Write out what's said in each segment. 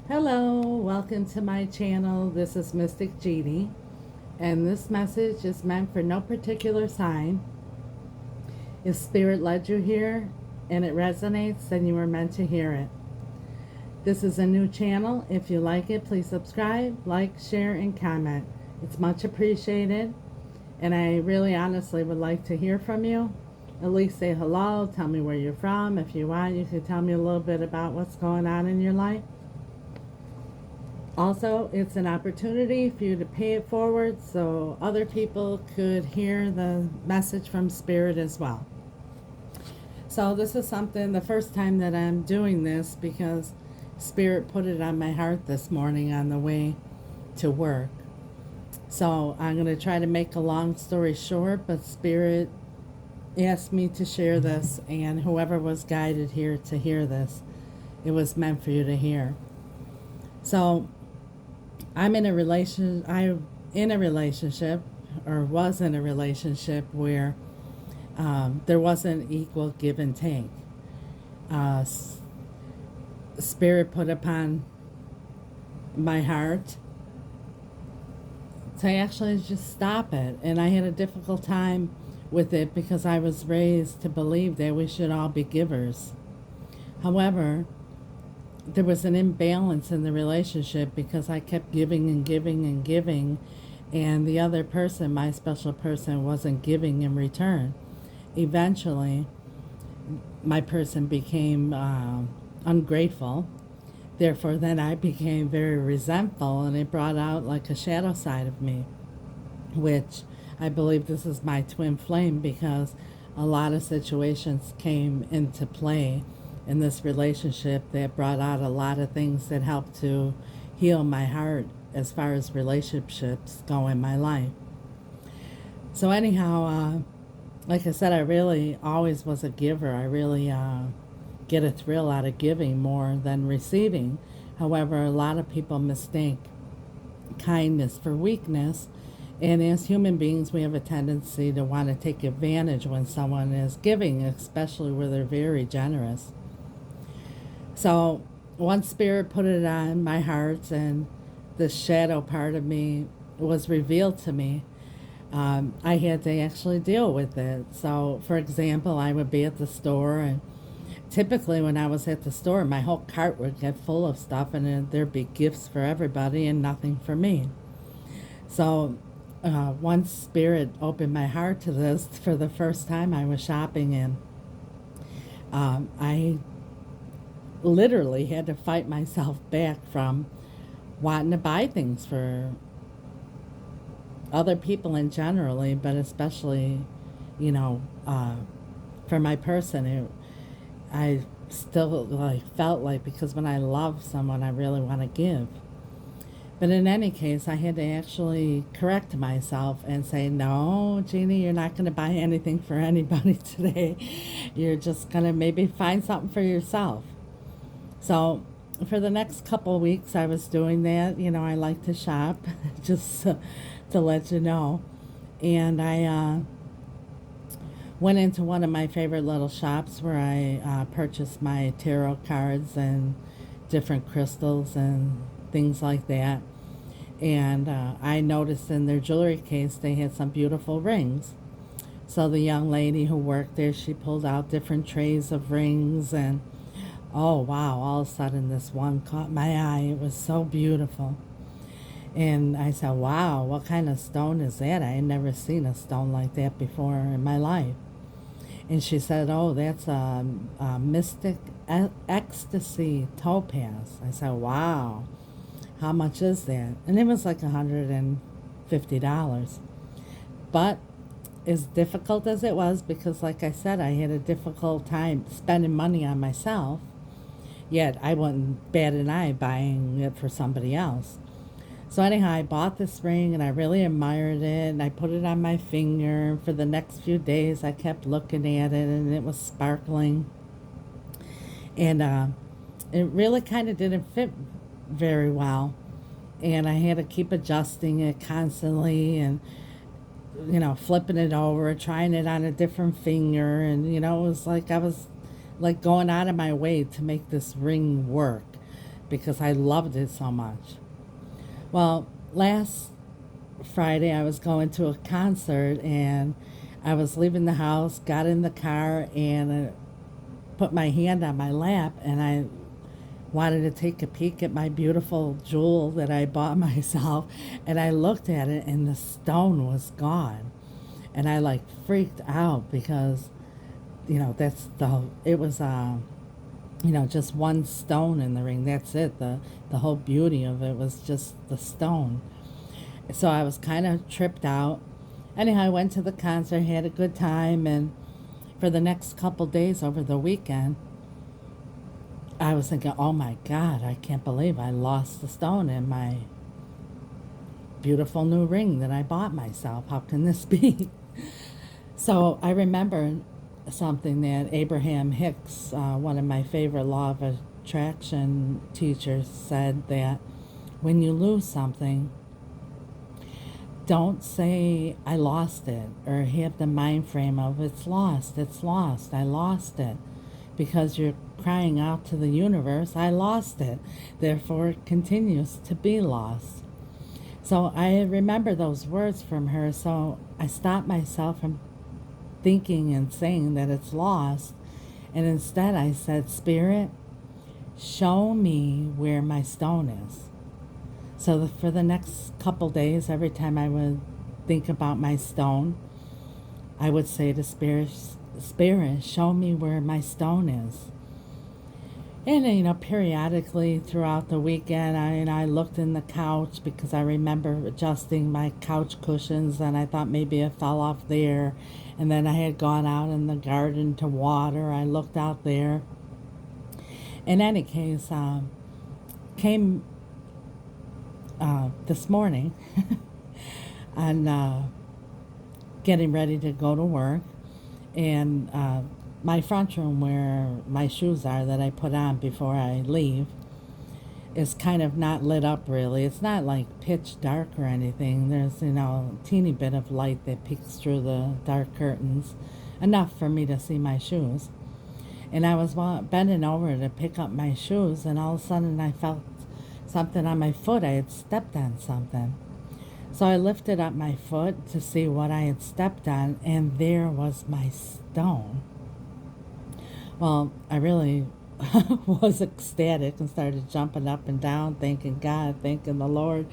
Hello, welcome to my channel. This is Mystic Jeannie, and this message is meant for no particular sign. If Spirit led you here and it resonates, then you were meant to hear it. This is a new channel. If you like it, please subscribe, like, share, and comment. It's much appreciated, and I really honestly would like to hear from you. At least say hello, tell me where you're from. If you want, you can tell me a little bit about what's going on in your life. Also, it's an opportunity for you to pay it forward so other people could hear the message from Spirit as well. So this is something, the first time that I'm doing this, because Spirit put it on my heart this morning on the way to work. So I'm going to try to make a long story short, but Spirit asked me to share this, and whoever was guided here to hear this, it was meant for you to hear. So I'm in a relationship, or was in a relationship where there wasn't equal give and take. Spirit put upon my heart to actually just stop it. And I had a difficult time with it because I was raised to believe that we should all be givers. However, there was an imbalance in the relationship because I kept giving and giving and giving, and the other person, my special person, wasn't giving in return. Eventually, my person became ungrateful. Therefore, then I became very resentful, and it brought out like a shadow side of me, which I believe this is my twin flame, because a lot of situations came into play in this relationship that brought out a lot of things that helped to heal my heart as far as relationships go in my life. So anyhow, like I said, I really always was a giver. I really get a thrill out of giving more than receiving. However, a lot of people mistake kindness for weakness, and as human beings, we have a tendency to want to take advantage when someone is giving, especially where they're very generous. So once Spirit put it on my heart and the shadow part of me was revealed to me, I had to actually deal with it. So, for example, I would be at the store, and typically when I was at the store, my whole cart would get full of stuff, and there'd be gifts for everybody and nothing for me. So once Spirit opened my heart to this for the first time, I was shopping, and I literally had to fight myself back from wanting to buy things for other people in generally, but especially, for my person. I still felt like, because when I love someone, I really want to give. But in any case, I had to actually correct myself and say, no, Jeannie, you're not going to buy anything for anybody today. You're just going to maybe find something for yourself. So for the next couple of weeks, I was doing that. I like to shop, just to let you know. And I went into one of my favorite little shops where I purchased my tarot cards and different crystals and things like that. And I noticed in their jewelry case they had some beautiful rings. So the young lady who worked there, she pulled out different trays of rings, and oh wow, all of a sudden this one caught my eye. It was so beautiful. And I said, wow, what kind of stone is that? I had never seen a stone like that before in my life. And she said, oh, that's a mystic ecstasy topaz. I said, wow, how much is that? And it was like $150. But as difficult as it was, because like I said, I had a difficult time spending money on myself, yet I wouldn't bat an eye buying it for somebody else. So anyhow, I bought this ring, and I really admired it, and I put it on my finger. For the next few days, I kept looking at it, and it was sparkling. And it really kind of didn't fit very well. And I had to keep adjusting it constantly, and flipping it over, trying it on a different finger. And it was like I was like going out of my way to make this ring work. because I loved it so much. Well, last Friday I was going to a concert, and I was leaving the house, got in the car, and put my hand on my lap, and I wanted to take a peek at my beautiful jewel that I bought myself, and I looked at it and the stone was gone. And I like freaked out because, it was just one stone in the ring. That's it. The whole beauty of it was just the stone. So I was kind of tripped out. Anyhow, I went to the concert, had a good time, and for the next couple days over the weekend, I was thinking, oh my God, I can't believe I lost the stone in my beautiful new ring that I bought myself. How can this be? So I remembered something that Abraham Hicks, one of my favorite law of attraction teachers, said, that when you lose something, don't say I lost it, or have the mind frame of it's lost, I lost it, because you're crying out to the universe, I lost it, therefore it continues to be lost. So I remember those words from her, so I stopped myself from thinking and saying that it's lost, and instead I said, Spirit, show me where my stone is. So for the next couple days, every time I would think about my stone, I would say to Spirit, show me where my stone is. And, periodically throughout the weekend, I looked in the couch, because I remember adjusting my couch cushions, and I thought maybe it fell off there. And then I had gone out in the garden to water. I looked out there. In any case, came this morning and getting ready to go to work, and my front room, where my shoes are that I put on before I leave, is kind of not lit up really. It's not like pitch dark or anything. There's, a teeny bit of light that peeks through the dark curtains, enough for me to see my shoes. And I was bending over to pick up my shoes, and all of a sudden I felt something on my foot. I had stepped on something. So I lifted up my foot to see what I had stepped on, and there was my stone. Well, I really was ecstatic and started jumping up and down, thanking God, thanking the Lord.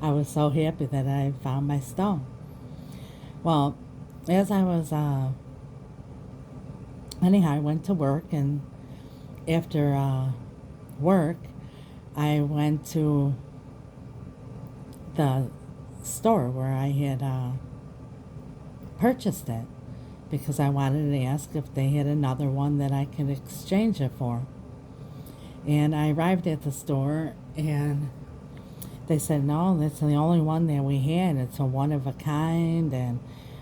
I was so happy that I found my stone. Well, as I was, anyhow, I went to work, and after work, I went to the store where I had purchased it, because I wanted to ask if they had another one that I could exchange it for. And I arrived at the store, and they said, no, that's the only one that we had. It's a one of a kind, and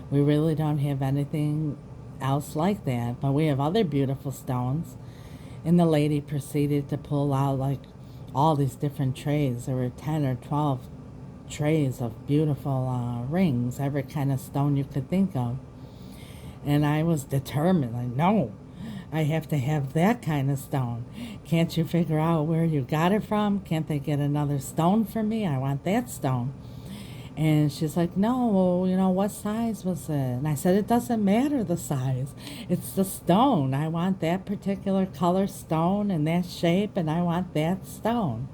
we really don't have anything else like that, but we have other beautiful stones. And the lady proceeded to pull out like all these different trays. There were 10 or 12 trays of beautiful rings, every kind of stone you could think of. And I was determined, like, no, I have to have that kind of stone. Can't you figure out where you got it from? Can't they get another stone for me? I want that stone. And she's like, no, what size was it? And I said, it doesn't matter the size. It's the stone. I want that particular color stone and that shape, and I want that stone.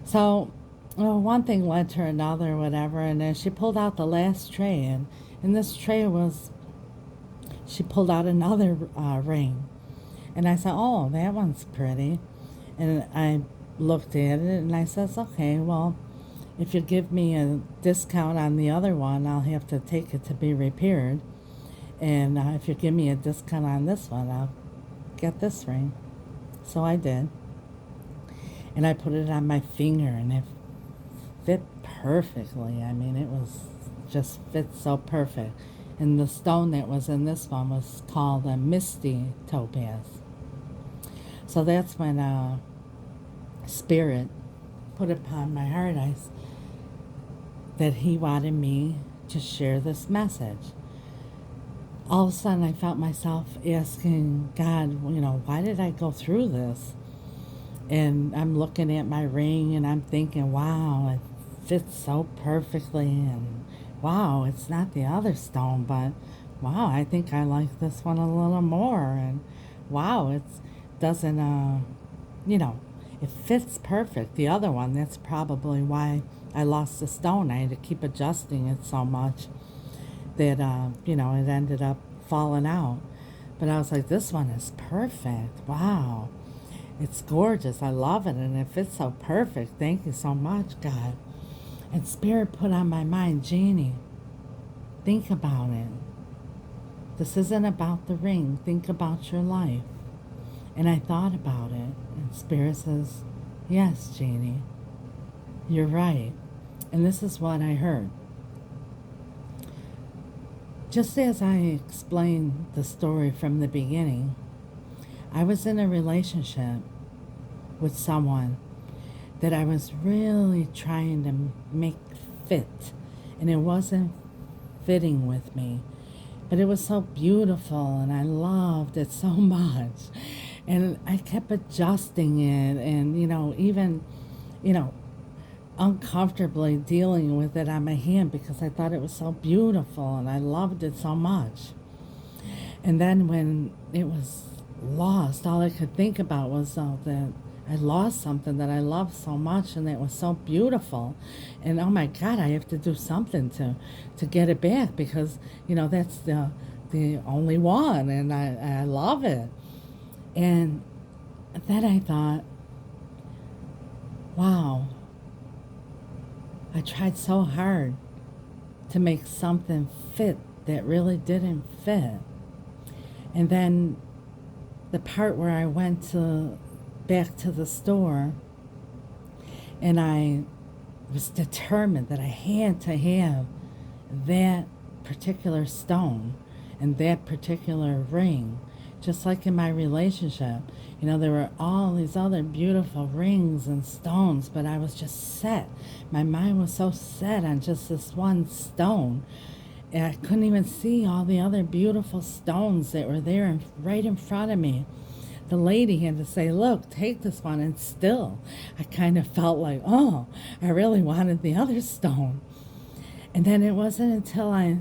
So, one thing led to another, whatever, and then she pulled out the last tray, and in this tray she pulled out another ring. And I said, oh, that one's pretty. And I looked at it, and I says, okay, well, if you give me a discount on the other one, I'll have to take it to be repaired. And if you give me a discount on this one, I'll get this ring. So I did. And I put it on my finger, and it fit perfectly. I mean, it was just fit so perfect. And the stone that was in this one was called a misty topaz. So that's when Spirit put upon my heart that he wanted me to share this message. All of a sudden, I felt myself asking God, why did I go through this? And I'm looking at my ring and I'm thinking, wow, it fits so perfectly. And wow, it's not the other stone, but wow, I think I like this one a little more. And wow, it doesn't, you know, it fits perfect. The other one, that's probably why I lost the stone. I had to keep adjusting it so much that, it ended up falling out. But I was like, this one is perfect. Wow. It's gorgeous. I love it. And it fits so perfect. Thank you so much, God. And Spirit put on my mind, Jeannie, think about it. This isn't about the ring. Think about your life. And I thought about it. And Spirit says, yes, Jeannie, you're right. And this is what I heard. Just as I explained the story from the beginning, I was in a relationship with someone that I was really trying to make fit, and it wasn't fitting with me. But it was so beautiful, and I loved it so much. And I kept adjusting it, and, even, uncomfortably dealing with it on my hand because I thought it was so beautiful and I loved it so much. And then when it was lost, all I could think about was that I lost something that I loved so much and that was so beautiful. And oh my God, I have to do something to get it back because, that's the only one and I love it. And then I thought, wow, I tried so hard to make something fit that really didn't fit. And then the part where I went back to the store and I was determined that I had to have that particular stone and that particular ring. Just like in my relationship, there were all these other beautiful rings and stones, but I was just set. My mind was so set on just this one stone. And I couldn't even see all the other beautiful stones that were there right in front of me. The lady had to say, look, take this one. And still, I kind of felt like, oh, I really wanted the other stone. And then it wasn't until I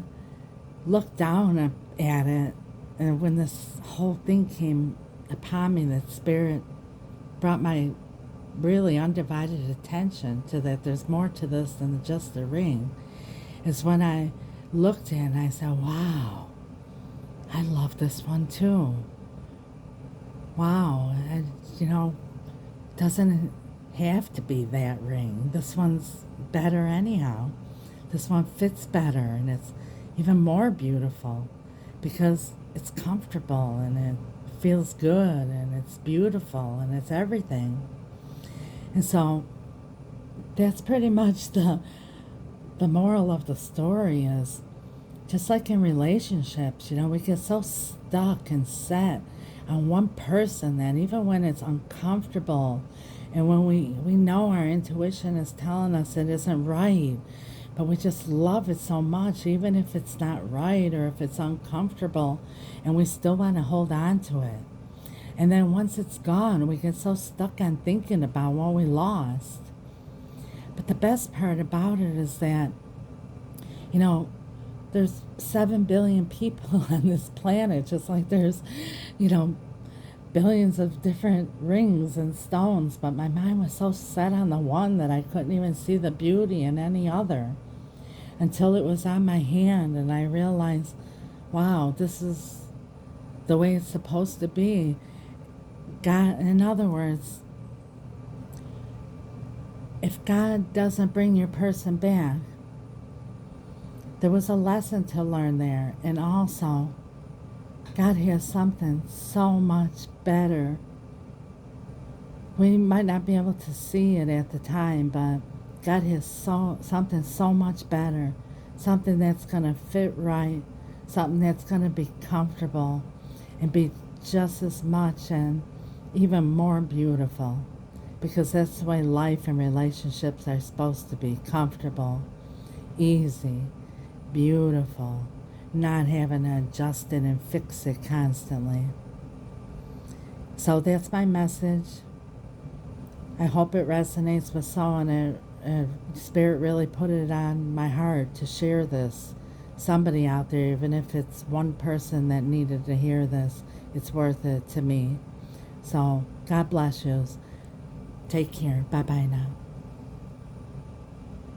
looked down at it, and when this whole thing came upon me, that Spirit brought my really undivided attention to that there's more to this than just the ring, is when I looked at it and I said, wow, I love this one too. Wow, doesn't have to be that ring. This one's better anyhow. This one fits better and it's even more beautiful because it's comfortable and it feels good and it's beautiful and it's everything. And so that's pretty much the moral of the story is, just like in relationships, we get so stuck and set on one person that even when it's uncomfortable and when we know our intuition is telling us it isn't right, but we just love it so much, even if it's not right or if it's uncomfortable, and we still want to hold on to it. And then once it's gone, we get so stuck on thinking about what we lost. But the best part about it is that, there's 7 billion people on this planet, just like there's, billions of different rings and stones. But my mind was so set on the one that I couldn't even see the beauty in any other until it was on my hand and I realized, wow, this is the way it's supposed to be. God, in other words, if God doesn't bring your person back, there was a lesson to learn there. And also, God has something so much better. We might not be able to see it at the time, but God has something so much better, something that's going to fit right, something that's going to be comfortable and be just as much and even more beautiful, because that's the way life and relationships are supposed to be: comfortable, easy, beautiful, not having to adjust it and fix it constantly. So that's my message. I hope it resonates with someone, and Spirit really put it on my heart to share this. Somebody out there, even if it's one person that needed to hear this, it's worth it to me. So, God bless you. Take care. Bye-bye now.